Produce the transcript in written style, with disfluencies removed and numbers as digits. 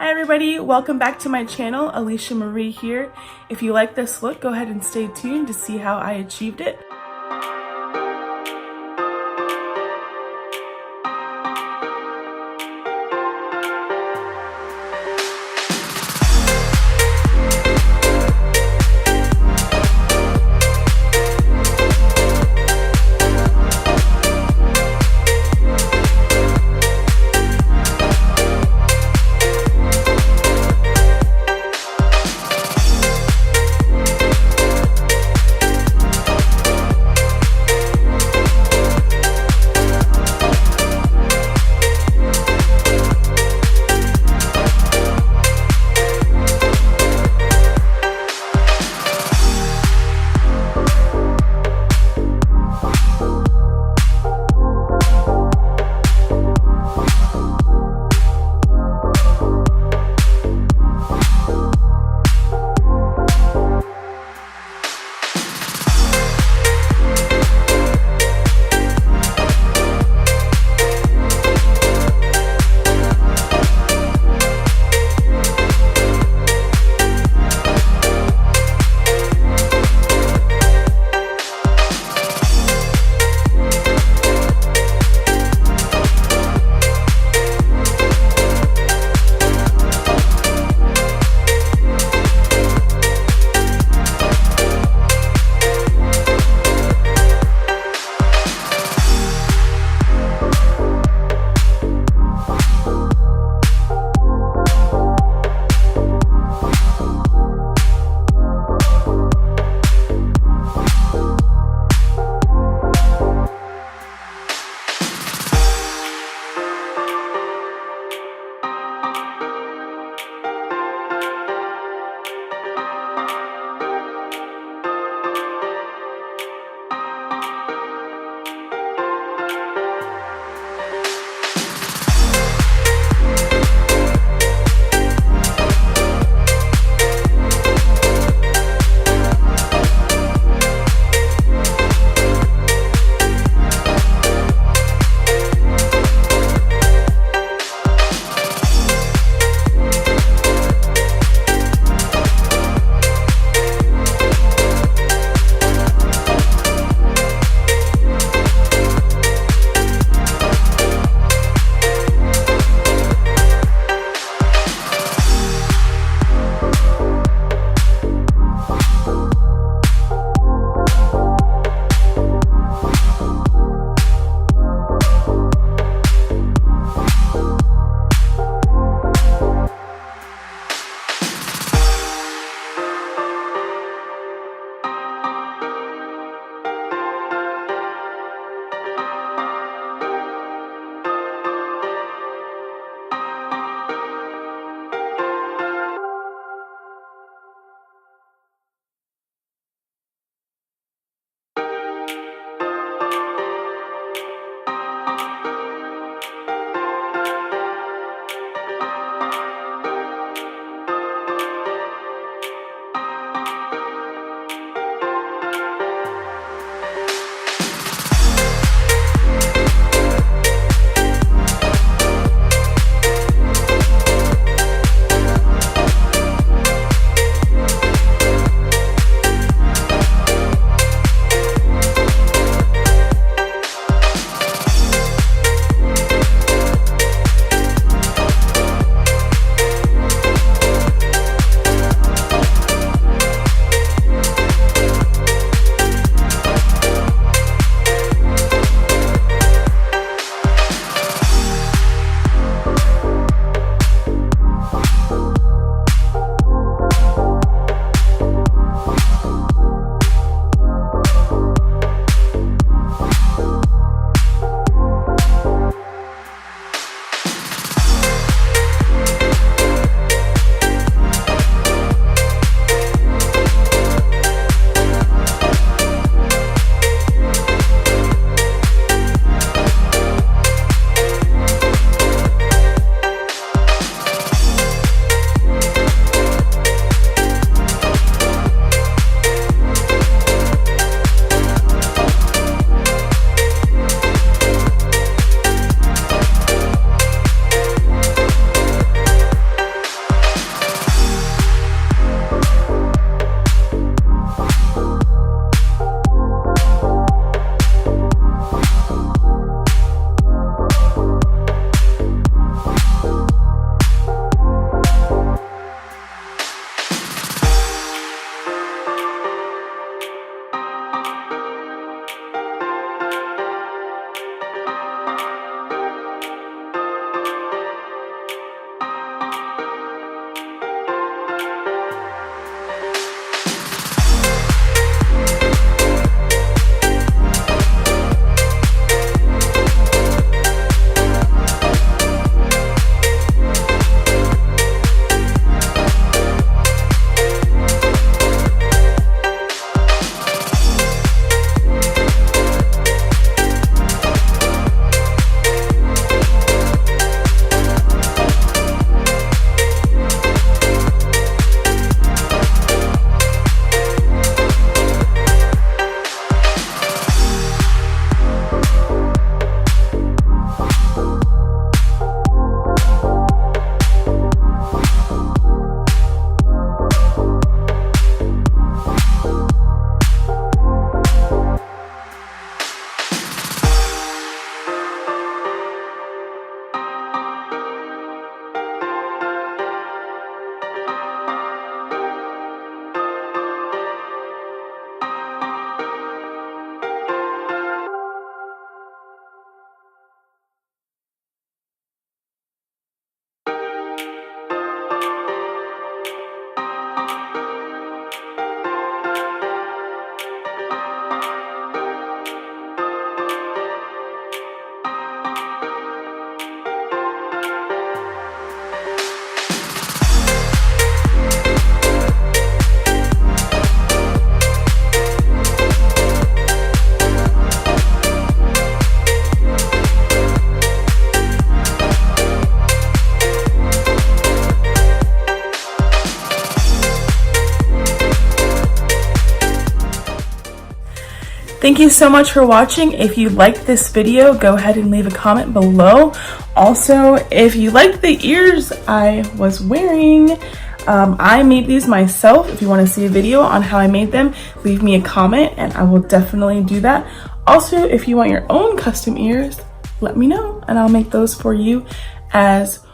Hi everybody, welcome back to my channel. Alicia Marie here. If you like this look, go ahead and stay tuned to see how I achieved it. Thank you so much for watching. If you liked this video, go ahead and leave a comment below. Also, if you liked the ears I was wearing, I made these myself. If you want to see a video on how I made them, leave me a comment and I will definitely do that. Also, if you want your own custom ears, let me know and I'll make those for you as